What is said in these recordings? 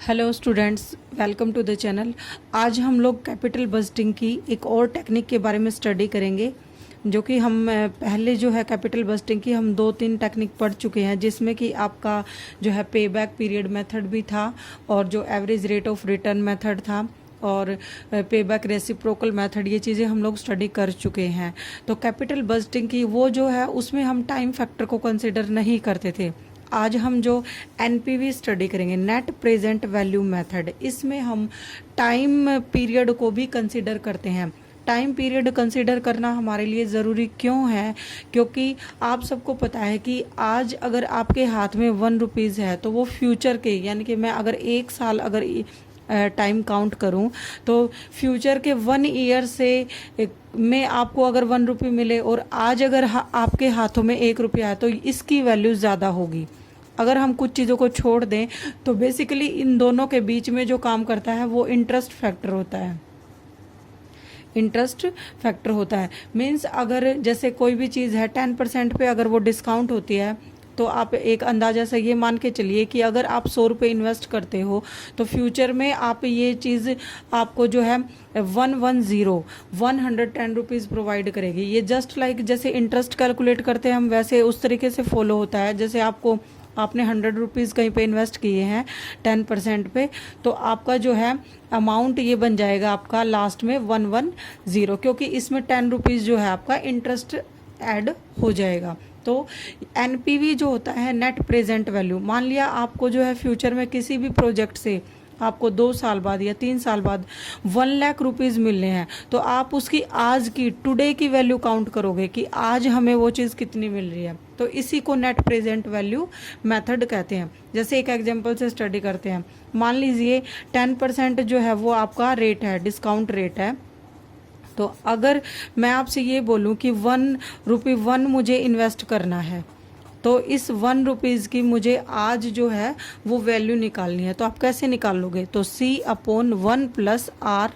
Hello students, welcome to the channel. आज हम लोग कैपिटल बजटिंग की एक और टेक्निक के बारे में स्टडी करेंगे, जो कि हम पहले जो है कैपिटल बजटिंग की हम 2-3 टेक्निक पढ़ चुके हैं, जिसमें कि आपका जो है पे बैक पीरियड मेथड भी था और जो average rate of return method था और पे बैक रेसिप्रोकल मेथड, ये चीज़ें हम लोग स्टडी कर चुके हैं। तो कैपिटल बजटिंग की वो जो है उसमें हम टाइम फैक्टर को कंसिडर नहीं करते थे। आज हम जो एनपीवी स्टडी करेंगे, नेट प्रेजेंट वैल्यू मेथड, इसमें हम टाइम पीरियड को भी कंसिडर करते हैं। टाइम पीरियड कंसिडर करना हमारे लिए ज़रूरी क्यों है? क्योंकि आप सबको पता है कि आज अगर आपके हाथ में 1 रुपीज़ है तो वो फ्यूचर के, यानी कि मैं अगर 1 साल अगर टाइम काउंट करूं तो फ्यूचर के 1 ईयर से में आपको अगर 1 रुपये मिले और आज अगर आपके हाथों में 1 रुपया है तो इसकी वैल्यू ज़्यादा होगी। अगर हम कुछ चीज़ों को छोड़ दें तो बेसिकली इन दोनों के बीच में जो काम करता है वो इंटरेस्ट फैक्टर होता है। इंटरेस्ट फैक्टर होता है मीन्स अगर जैसे कोई भी चीज़ है 10% पे अगर वो डिस्काउंट होती है तो आप एक अंदाज़ा से ये मान के चलिए कि अगर आप 100 रुपये इन्वेस्ट करते हो तो फ्यूचर में आप ये चीज़ आपको जो है 110 रुपीज़ प्रोवाइड करेगी। ये जस्ट लाइक जैसे इंटरेस्ट कैलकुलेट करते हैं हम, वैसे उस तरीके से फॉलो होता है। जैसे आपने 100 रुपीज़ कहीं पे इन्वेस्ट किए हैं 10% पे, तो आपका जो है अमाउंट ये बन जाएगा आपका लास्ट में 110, क्योंकि इसमें 10 रुपीज़ जो है आपका इंटरेस्ट ऐड हो जाएगा। तो एनपीवी जो होता है नेट प्रेजेंट वैल्यू, मान लिया आपको जो है फ्यूचर में किसी भी प्रोजेक्ट से आपको 2 साल बाद या 3 साल बाद 1 लाख रुपीज़ मिलने हैं, तो आप उसकी आज की टुडे की वैल्यू काउंट करोगे कि आज हमें वो चीज़ कितनी मिल रही है। तो इसी को नेट प्रेजेंट वैल्यू मेथड कहते हैं। जैसे एक एग्जांपल से स्टडी करते हैं। मान लीजिए 10% जो है वो आपका रेट है, डिस्काउंट रेट है। तो अगर मैं आपसे ये बोलूं कि 1 मुझे इन्वेस्ट करना है, तो इस 1 रुपीज़ की मुझे आज जो है वो वैल्यू निकालनी है। तो आप कैसे निकालोगे? तो C/1 + R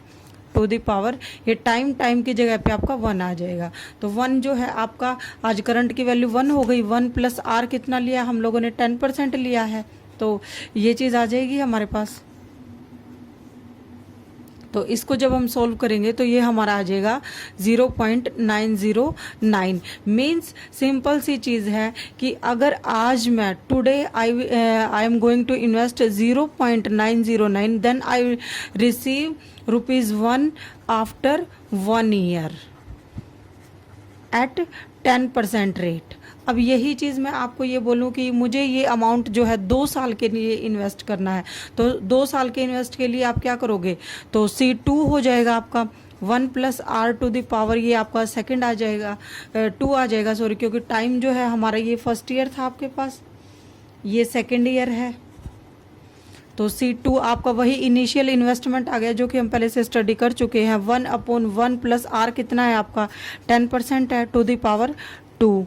to the power, ये टाइम की जगह पे आपका 1 आ जाएगा। तो 1 जो है आपका आज करंट की वैल्यू 1 हो गई। 1 + R कितना लिया हम लोगों ने? 10% लिया है। तो ये चीज़ आ जाएगी हमारे पास। तो इसको जब हम सॉल्व करेंगे तो ये हमारा आ जाएगा 0.909। मीन्स सिंपल सी चीज़ है कि अगर आज मैं today I am going to invest 0.909, then I receive ₹1 after 1 year at 10% rate. अब यही चीज़ मैं आपको ये बोलूँ कि मुझे ये अमाउंट जो है 2 साल के लिए इन्वेस्ट करना है, तो 2 साल के इन्वेस्ट के लिए आप क्या करोगे? तो C2 हो जाएगा आपका 1 + R टू द पावर, ये आपका सेकंड आ जाएगा, 2 आ जाएगा, सॉरी, क्योंकि टाइम जो है हमारा ये फर्स्ट ईयर था आपके पास, ये सेकेंड ईयर है। तो C2 आपका वही इनिशियल इन्वेस्टमेंट आ गया जो कि हम पहले से स्टडी कर चुके हैं। 1/1 + R कितना है आपका? 10% है, टू द पावर 2।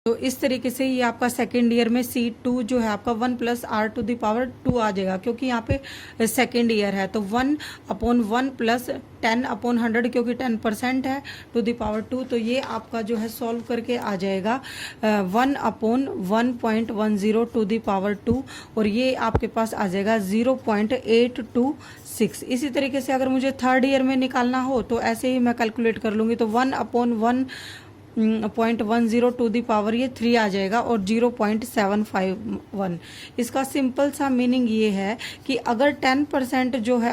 तो इस तरीके से ये आपका सेकेंड ईयर में C2 जो है आपका 1 + R टू द पावर 2 आ जाएगा, क्योंकि यहाँ पे सेकेंड ईयर है। तो 1/1 + 10/100, क्योंकि 10% है, टू द पावर 2। तो ये आपका जो है सॉल्व करके आ जाएगा 1/1.10 टू द पावर 2, और ये आपके पास आ जाएगा 0.826। इसी तरीके से अगर मुझे थर्ड ईयर में निकालना हो तो ऐसे ही मैं कैलकुलेट कर लूँगी। तो 1/1.10 टू द पावर ये 3 आ जाएगा और 0.751। इसका सिंपल सा मीनिंग ये है कि अगर 10% जो है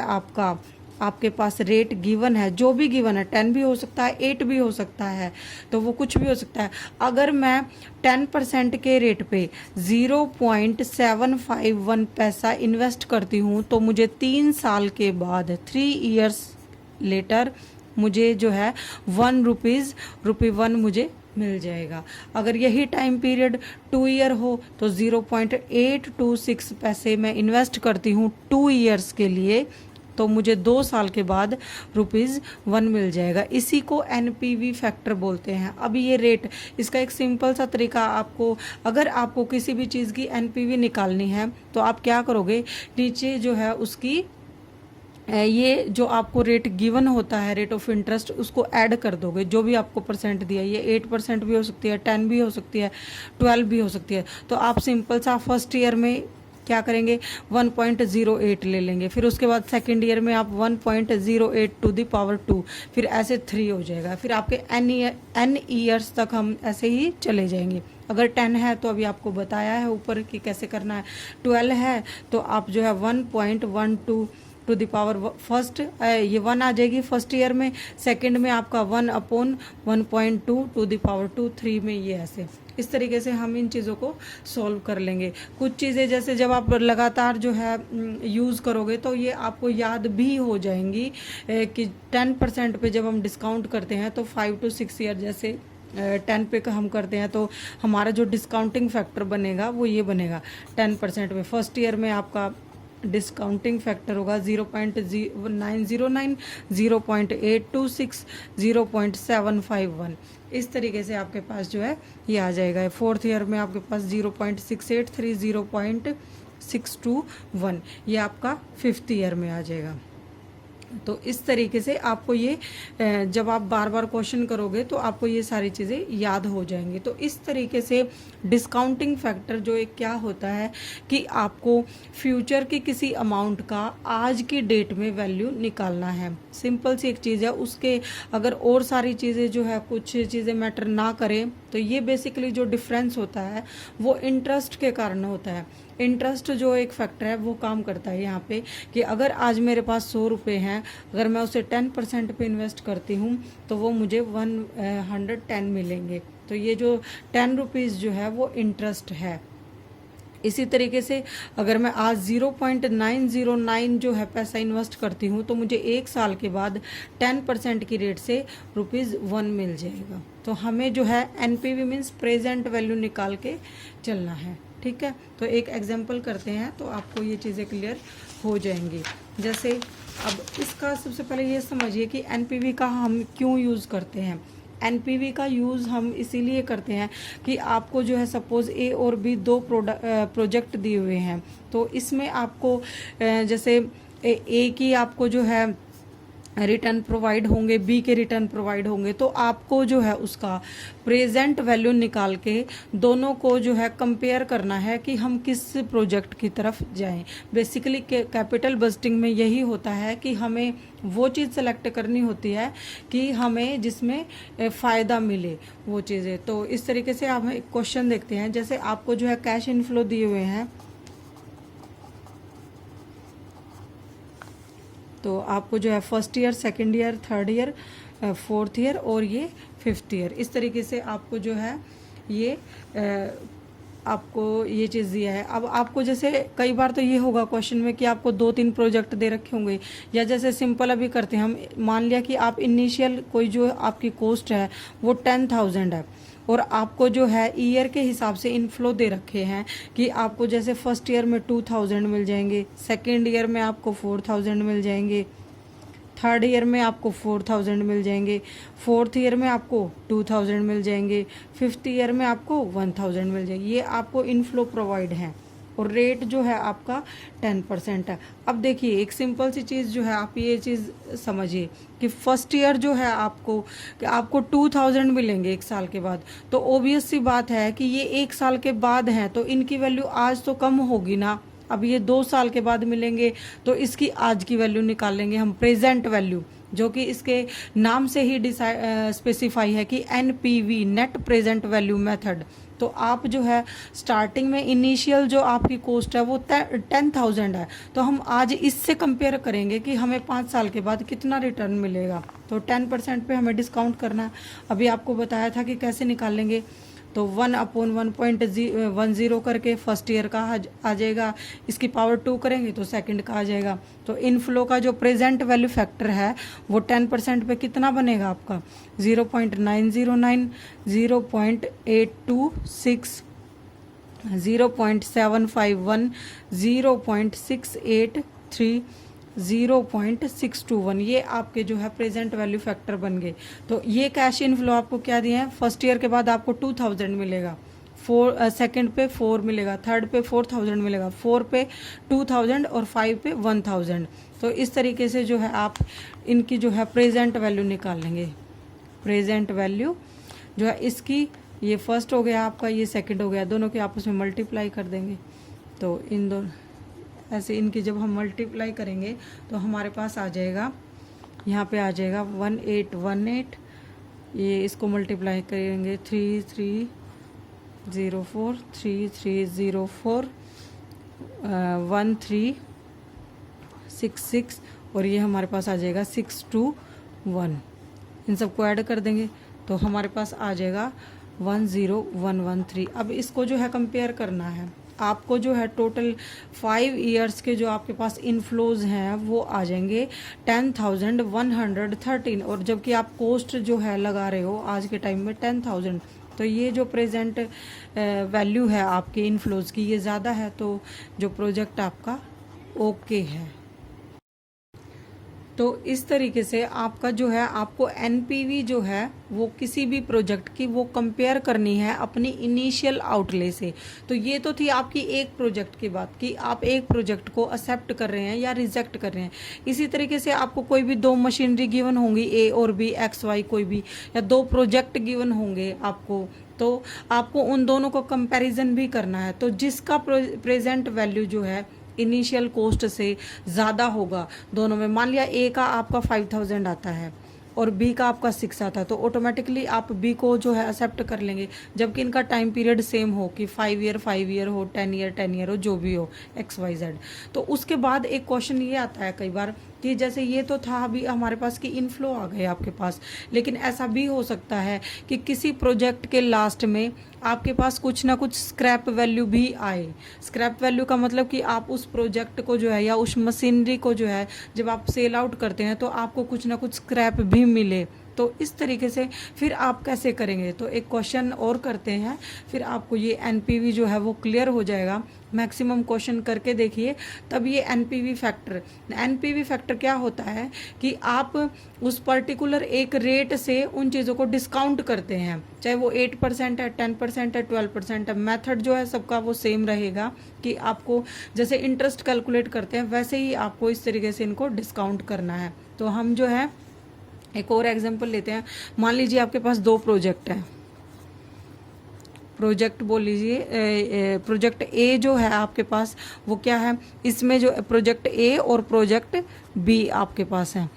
आपके पास रेट गिवन है, जो भी गिवन है, 10 भी हो सकता है, 8 भी हो सकता है, तो वो कुछ भी हो सकता है। अगर मैं 10% के रेट पे 0.751 पैसा इन्वेस्ट करती हूँ तो मुझे 3 साल के बाद 3 ईयर्स लेटर मुझे जो है ₹1 मुझे मिल जाएगा। अगर यही टाइम पीरियड 2 ईयर हो तो 0.826 पैसे मैं इन्वेस्ट करती हूँ 2 ईयर्स के लिए, तो मुझे 2 साल के बाद ₹1 मिल जाएगा। इसी को एनपीवी फैक्टर बोलते हैं। अभी ये रेट, इसका एक सिंपल सा तरीका आपको, अगर आपको किसी भी चीज़ की एनपीवी निकालनी है तो आप क्या करोगे? नीचे जो है उसकी ये जो आपको रेट गिवन होता है, रेट ऑफ इंटरेस्ट, उसको ऐड कर दोगे, जो भी आपको परसेंट दिया, ये 8% भी हो सकती है, 10 भी हो सकती है, 12 भी हो सकती है। तो आप सिंपल सा फर्स्ट ईयर में क्या करेंगे, 1.08 ले लेंगे, फिर उसके बाद सेकेंड ईयर में आप 1.08 टू द पावर 2, फिर ऐसे 3 हो जाएगा, फिर आपके n ईयर्स तक हम ऐसे ही चले जाएंगे। अगर 10 है तो अभी आपको बताया है ऊपर कि कैसे करना है, 12 है तो आप जो है 1.12 टू द पावर फर्स्ट, ये 1 आ जाएगी फर्स्ट ईयर में, सेकंड में आपका 1/1.2 टू द पावर 2, 3 में ये ऐसे। इस तरीके से हम इन चीज़ों को सॉल्व कर लेंगे। कुछ चीज़ें जैसे जब आप लगातार जो है यूज़ करोगे तो ये आपको याद भी हो जाएंगी कि 10% पे जब हम डिस्काउंट करते हैं तो 5 to 6 ईयर, जैसे 10 पे का हम करते हैं तो हमारा जो डिस्काउंटिंग फैक्टर बनेगा वो ये बनेगा 10% में। फर्स्ट ईयर में आपका डिस्काउंटिंग फैक्टर होगा 0.909, 0.826, 0.751। इस तरीके से आपके पास जो है ये आ जाएगा। फोर्थ ईयर में आपके पास 0.683, 0.621, ये आपका फिफ्थ ईयर में आ जाएगा। तो इस तरीके से आपको ये जब आप बार बार क्वेश्चन करोगे तो आपको ये सारी चीज़ें याद हो जाएंगी। तो इस तरीके से डिस्काउंटिंग फैक्टर जो एक क्या होता है कि आपको फ्यूचर की किसी अमाउंट का आज की डेट में वैल्यू निकालना है। सिंपल सी एक चीज़ है, उसके अगर और सारी चीज़ें जो है कुछ चीज़ें मैटर ना करें तो ये बेसिकली जो डिफरेंस होता है वो इंटरेस्ट के कारण होता है। इंटरेस्ट जो एक फैक्टर है वो काम करता है यहाँ पे कि अगर आज मेरे पास 100 रुपये हैं, अगर मैं उसे 10% पे इन्वेस्ट करती हूँ तो वो मुझे 110 मिलेंगे। तो ये जो 10 रुपीज़ जो है वो इंटरेस्ट है। इसी तरीके से अगर मैं आज 0.909 जो है पैसा इन्वेस्ट करती हूँ तो मुझे 1 साल के बाद 10% की रेट से ₹1 मिल जाएगा। तो हमें जो है NPV मीन्स प्रेजेंट वैल्यू निकाल के चलना है। ठीक है, तो एक एग्जांपल करते हैं तो आपको ये चीज़ें क्लियर हो जाएंगी। जैसे अब इसका सबसे पहले ये समझिए कि NPV का हम क्यों यूज़ करते हैं। NPV का यूज़ हम इसीलिए करते हैं कि आपको जो है सपोज़ A और B 2 प्रोजेक्ट दिए हुए हैं, तो इसमें आपको जैसे A की आपको जो है रिटर्न प्रोवाइड होंगे, बी के रिटर्न प्रोवाइड होंगे, तो आपको जो है उसका प्रेजेंट वैल्यू निकाल के दोनों को जो है कंपेयर करना है कि हम किस प्रोजेक्ट की तरफ जाएं। बेसिकली कैपिटल बजटिंग में यही होता है कि हमें वो चीज़ सेलेक्ट करनी होती है कि हमें जिसमें फ़ायदा मिले वो चीज़ें। तो इस तरीके से आप एक क्वेश्चन देखते हैं, जैसे आपको जो है कैश इनफ्लो दिए हुए हैं, तो आपको जो है first year, second year, third year, fourth year और ये फिफ्थ ईयर, इस तरीके से आपको जो है ये आपको ये चीज़ दिया है। अब आपको जैसे कई बार तो ये होगा क्वेश्चन में कि आपको 2-3 प्रोजेक्ट दे रखे होंगे, या जैसे सिंपल अभी करते हैं हम, मान लिया कि आप इनिशियल कोई जो आपकी कॉस्ट है वो 10,000 है और आपको जो है ईयर के हिसाब से इनफ्लो दे रखे हैं कि आपको जैसे फर्स्ट ईयर में 2,000 मिल जाएंगे, सेकेंड ईयर में आपको 4,000 मिल जाएंगे, थर्ड ईयर में आपको 4,000 मिल जाएंगे, फोर्थ ईयर में आपको 2,000 मिल जाएंगे, फिफ्थ ईयर में आपको 1,000 मिल जाएंगे। ये आपको इनफ्लो प्रोवाइड है और रेट जो है आपका 10% है। अब देखिए एक सिंपल सी चीज़ जो है, आप ये चीज़ समझिए कि फर्स्ट ईयर जो है आपको 2,000 मिलेंगे 1 साल के बाद, तो ओबियस सी बात है कि ये 1 साल के बाद हैं तो इनकी वैल्यू आज तो कम होगी ना। अब ये 2 साल के बाद मिलेंगे तो इसकी आज की वैल्यू निकालेंगे हम, प्रेजेंट वैल्यू, जो कि इसके नाम से ही स्पेसिफाई है कि NPV, net present value method. तो आप जो है स्टार्टिंग में इनिशियल जो आपकी कॉस्ट है वो 10,000 है, तो हम आज इससे कंपेयर करेंगे कि हमें 5 साल के बाद कितना रिटर्न मिलेगा। तो 10% पे हमें डिस्काउंट करना है। अभी आपको बताया था कि कैसे निकालेंगे, तो 1/1.10 करके फर्स्ट ईयर का आ जाएगा, इसकी पावर 2 करेंगे तो सेकंड का आ जाएगा। तो इनफ्लो का जो प्रेजेंट वैल्यू फैक्टर है वो 10% पे कितना बनेगा आपका, 0.909, 0.826, 0.751, 0.683, 0.621, ये आपके जो है प्रेजेंट वैल्यू फैक्टर बन गए। तो ये कैश इनफ्लो आपको क्या दिए हैं, फर्स्ट ईयर के बाद आपको 2,000 मिलेगा, सेकंड पे 4 मिलेगा, थर्ड पे 4000 मिलेगा, 4 पे 2000 और 5 पे 1000। तो इस तरीके से जो है आप इनकी जो है प्रेजेंट वैल्यू निकाल लेंगे। प्रेजेंट वैल्यू जो है इसकी, ये फर्स्ट हो गया आपका, ये सेकंड हो गया, दोनों के आपस में मल्टीप्लाई कर देंगे। तो इन दोनों ऐसे इनकी जब हम मल्टीप्लाई करेंगे तो हमारे पास आ जाएगा, यहाँ पे आ जाएगा 1818। ये इसको मल्टीप्लाई करेंगे 3304 3304 1366 और ये हमारे पास आ जाएगा 621। इन सबको ऐड कर देंगे तो हमारे पास आ जाएगा 10113। अब इसको जो है कंपेयर करना है आपको, जो है टोटल 5 ईयर्स के जो आपके पास इनफ्लोज हैं वो आ जाएंगे 10,113, और जबकि आप कॉस्ट जो है लगा रहे हो आज के टाइम में 10,000, तो ये जो प्रेजेंट वैल्यू है आपके इनफ्लोज की ये ज़्यादा है, तो जो प्रोजेक्ट आपका ओके है। तो इस तरीके से आपका जो है आपको एनपीवी जो है वो किसी भी प्रोजेक्ट की वो कंपेयर करनी है अपनी इनिशियल आउटले से। तो ये तो थी आपकी एक प्रोजेक्ट की बात कि आप एक प्रोजेक्ट को एक्सेप्ट कर रहे हैं या रिजेक्ट कर रहे हैं। इसी तरीके से आपको कोई भी 2 मशीनरी गिवन होंगी, ए और बी, एक्स वाई कोई भी, या 2 प्रोजेक्ट गिवन होंगे आपको, तो आपको उन दोनों को कंपैरिजन भी करना है। तो जिसका प्रेजेंट वैल्यू जो है इनिशियल कॉस्ट से ज़्यादा होगा दोनों में, मान लिया ए का आपका 5000 आता है और बी का आपका 6 आता है, तो ऑटोमेटिकली आप बी को जो है एक्सेप्ट कर लेंगे, जबकि इनका टाइम पीरियड सेम हो कि 5 ईयर हो, 10 ईयर हो, जो भी हो XYZ। तो उसके बाद एक क्वेश्चन ये आता है कई बार कि जैसे ये तो था अभी हमारे पास कि इनफ्लो आ गए आपके पास, लेकिन ऐसा भी हो सकता है कि किसी प्रोजेक्ट के लास्ट में आपके पास कुछ ना कुछ स्क्रैप वैल्यू भी आए। स्क्रैप वैल्यू का मतलब कि आप उस प्रोजेक्ट को जो है या उस मशीनरी को जो है जब आप सेल आउट करते हैं तो आपको कुछ ना कुछ स्क्रैप भी मिले। तो इस तरीके से फिर आप कैसे करेंगे, तो एक क्वेश्चन और करते हैं, फिर आपको ये एनपीवी जो है वो क्लियर हो जाएगा। मैक्सिमम क्वेश्चन करके देखिए तब ये एनपीवी फैक्टर क्या होता है कि आप उस पर्टिकुलर एक रेट से उन चीज़ों को डिस्काउंट करते हैं, चाहे वो 8% है, 10% है, 12% है। मेथड जो है सबका वो सेम रहेगा कि आपको जैसे इंटरेस्ट कैलकुलेट करते हैं वैसे ही आपको इस तरीके से इनको डिस्काउंट करना है। तो हम जो है एक और एग्जांपल लेते हैं। मान लीजिए आपके पास 2 प्रोजेक्ट हैं, प्रोजेक्ट बोल लीजिए, प्रोजेक्ट ए जो है आपके पास वो क्या है, इसमें जो प्रोजेक्ट ए और प्रोजेक्ट बी आपके पास है।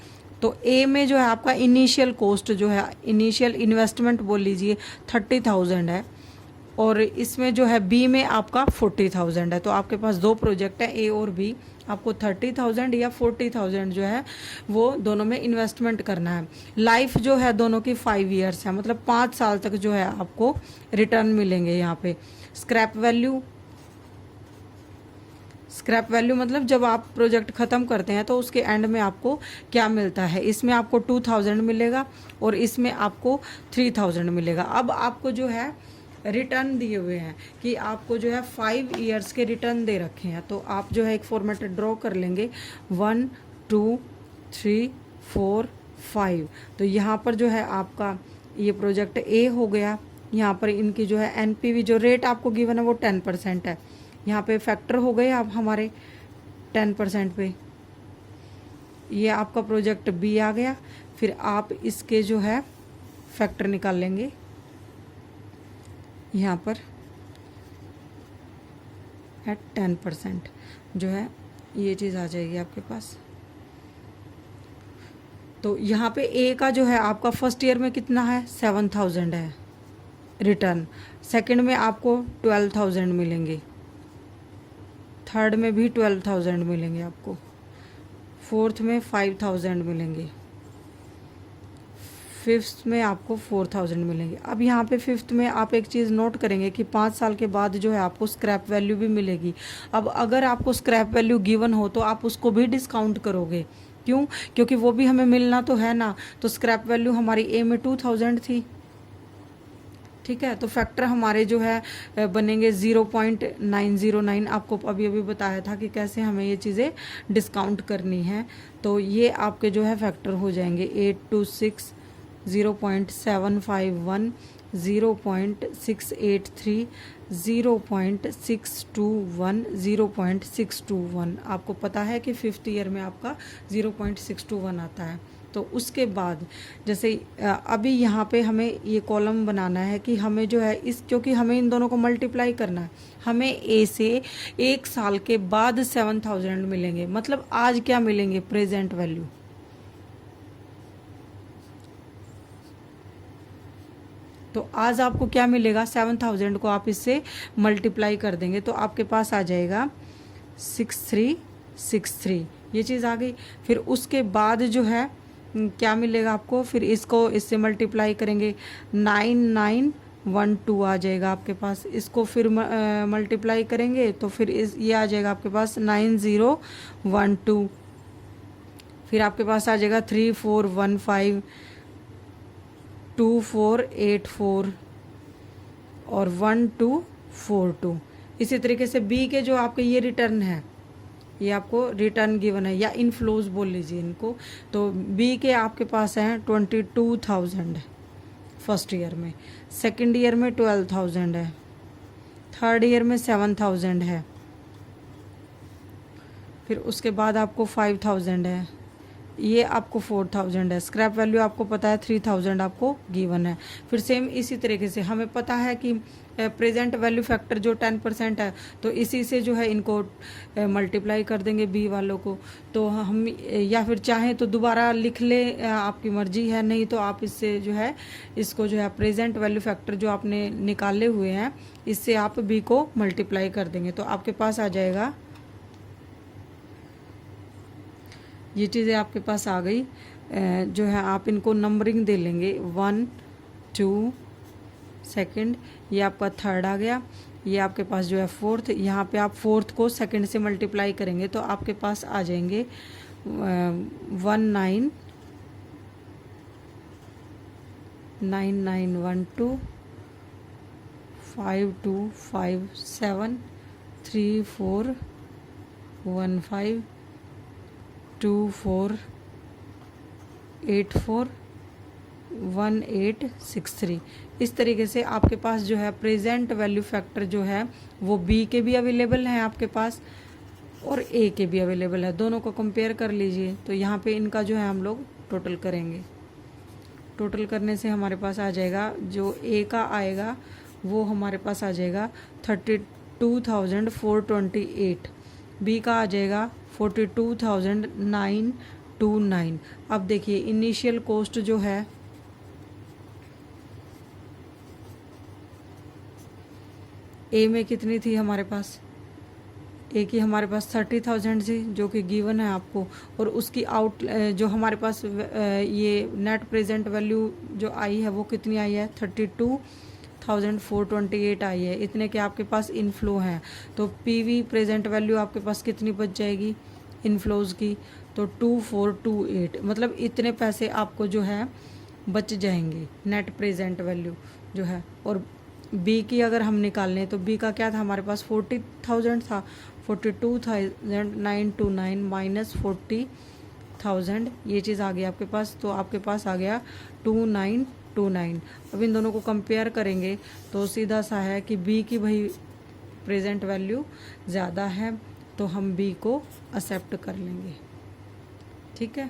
तो ए में जो है आपका इनिशियल कॉस्ट जो है, इनिशियल इन्वेस्टमेंट बोल लीजिए 30,000 है, और इसमें जो है बी में आपका 40,000 है। तो आपके पास 2 प्रोजेक्ट है ए और बी, आपको 30,000 या 40,000 जो है वो दोनों में इन्वेस्टमेंट करना है। लाइफ जो है दोनों की 5 ईयर्स है, मतलब 5 साल तक जो है आपको रिटर्न मिलेंगे। यहाँ पे स्क्रैप वैल्यू मतलब जब आप प्रोजेक्ट ख़त्म करते हैं तो उसके एंड में आपको क्या मिलता है, इसमें आपको 2000 मिलेगा और इसमें आपको 3000 मिलेगा। अब आपको जो है रिटर्न दिए हुए हैं कि आपको जो है 5 ईयर्स के रिटर्न दे रखे हैं, तो आप जो है एक फॉर्मेट ड्रॉ कर लेंगे 1 2 3 4 5। तो यहाँ पर जो है आपका ये प्रोजेक्ट ए हो गया, यहाँ पर इनकी जो है एनपीवी जो रेट आपको गिवन है वो 10% है, यहाँ पे फैक्टर हो गए आप हमारे 10% पे। ये आपका प्रोजेक्ट बी आ गया, फिर आप इसके जो है फैक्टर निकाल लेंगे, यहाँ पर है 10% जो है ये चीज़ आ जाएगी आपके पास। तो यहाँ पे ए का जो है आपका फर्स्ट ईयर में कितना है 7,000 है रिटर्न, सेकंड में आपको 12,000 मिलेंगे, थर्ड में भी 12,000 मिलेंगे आपको, फोर्थ में 5,000 मिलेंगे, फिफ्थ में आपको 4,000 मिलेंगे। अब यहाँ पे फिफ्थ में आप एक चीज़ नोट करेंगे कि 5 साल के बाद जो है आपको स्क्रैप वैल्यू भी मिलेगी। अब अगर आपको स्क्रैप वैल्यू गिवन हो तो आप उसको भी डिस्काउंट करोगे, क्यों, क्योंकि वो भी हमें मिलना तो है ना। तो स्क्रैप वैल्यू हमारी ए में 2000 थी, ठीक है, तो फैक्टर हमारे जो है बनेंगे 0.909। आपको अभी अभी बताया था कि कैसे हमें ये चीज़ें डिस्काउंट करनी है। तो ये आपके जो है फैक्टर हो जाएंगे 826 0.751 0.683, 0.621, 0.621। आपको पता है कि 5th ईयर में आपका 0.621 आता है। तो उसके बाद जैसे अभी यहाँ पे हमें ये कॉलम बनाना है कि हमें जो है इस, क्योंकि हमें इन दोनों को मल्टीप्लाई करना है, हमें ए से 1 साल के बाद 7000 मिलेंगे। मतलब आज क्या मिलेंगे, प्रेजेंट वैल्यू। तो आज आपको क्या मिलेगा, 7000 को आप इससे मल्टीप्लाई कर देंगे तो आपके पास आ जाएगा 6363, ये चीज़ आ गई। फिर उसके बाद जो है क्या मिलेगा आपको, फिर इसको इससे मल्टीप्लाई करेंगे 9912 आ जाएगा आपके पास। इसको फिर मल्टीप्लाई करेंगे तो फिर ये आ जाएगा आपके पास 9012। फिर आपके पास आ जाएगा 3415, 2484 और 1242। इसी तरीके से बी के जो आपके ये रिटर्न है, ये आपको रिटर्न गिवन है या इनफ्लोज बोल लीजिए इनको। तो बी के आपके पास हैं 22,000 फर्स्ट ईयर में, सेकंड ईयर में 12,000 है, थर्ड ईयर में 7,000 है, फिर उसके बाद आपको 5,000 है, ये आपको 4,000 है। स्क्रैप वैल्यू आपको पता है 3,000 आपको गिवन है। फिर सेम इसी तरीके से हमें पता है कि प्रेजेंट वैल्यू फैक्टर जो 10% है, तो इसी से जो है इनको मल्टीप्लाई कर देंगे बी वालों को। तो हम या फिर चाहें तो दोबारा लिख ले, आपकी मर्जी है, नहीं तो आप इससे जो है इसको जो है प्रेजेंट वैल्यू फैक्टर जो आपने निकाले हुए हैं इससे आप बी को मल्टीप्लाई कर देंगे तो आपके पास आ जाएगा, ये चीज़ें आपके पास आ गई। जो है आप इनको नंबरिंग दे लेंगे 1 2 सेकंड, ये आपका थर्ड आ गया, ये आपके पास जो है फोर्थ। यहाँ पे आप फोर्थ को सेकंड से मल्टीप्लाई करेंगे तो आपके पास आ जाएंगे 9912, 5257, 3415, 2484, 1863। इस तरीके से आपके पास जो है प्रेजेंट वैल्यू फैक्टर जो है वो बी के भी अवेलेबल हैं आपके पास और ए के भी अवेलेबल है। दोनों को कंपेयर कर लीजिए। तो यहाँ पे इनका जो है हम लोग टोटल करेंगे। टोटल करने से हमारे पास आ जाएगा, जो ए का आएगा वो हमारे पास आ जाएगा 32,428, बी का आ जाएगा 42,929। अब देखिए इनिशियल कॉस्ट जो है ए में कितनी थी हमारे पास, ए की हमारे पास 30,000 थी जो कि गिवन है आपको, और उसकी आउट जो हमारे पास ये नेट प्रेजेंट वैल्यू जो आई है वो कितनी आई है 32,428 आई है। इतने के आपके पास इनफ्लो हैं। तो पीवी प्रेजेंट वैल्यू आपके पास कितनी बच जाएगी इनफ्लोज की, तो 2428। मतलब इतने पैसे आपको जो है बच जाएंगे नेट प्रेजेंट वैल्यू जो है। और बी की अगर हम निकाल लें तो बी का क्या था हमारे पास 40,000 था, 42,929 माइनस 40,000, ये चीज़ आ गई आपके पास। तो आपके पास आ गया 2929। अब इन दोनों को कंपेयर करेंगे तो सीधा सा है कि बी की भाई प्रेजेंट वैल्यू ज़्यादा है तो हम बी को एक्सेप्ट कर लेंगे। ठीक है,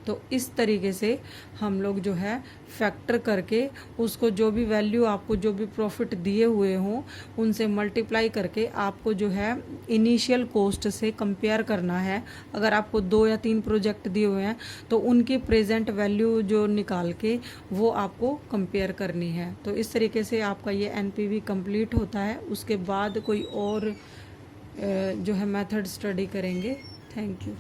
तो इस तरीके से हम लोग जो है फैक्टर करके उसको जो भी वैल्यू आपको जो भी प्रॉफिट दिए हुए हों उनसे मल्टीप्लाई करके आपको जो है इनिशियल कॉस्ट से कंपेयर करना है। अगर आपको 2 या 3 प्रोजेक्ट दिए हुए हैं तो उनकी प्रेजेंट वैल्यू जो निकाल के वो आपको कंपेयर करनी है। तो इस तरीके से आपका ये एनपीवी कंप्लीट होता है। उसके बाद कोई और जो है मेथड स्टडी करेंगे। Thank you.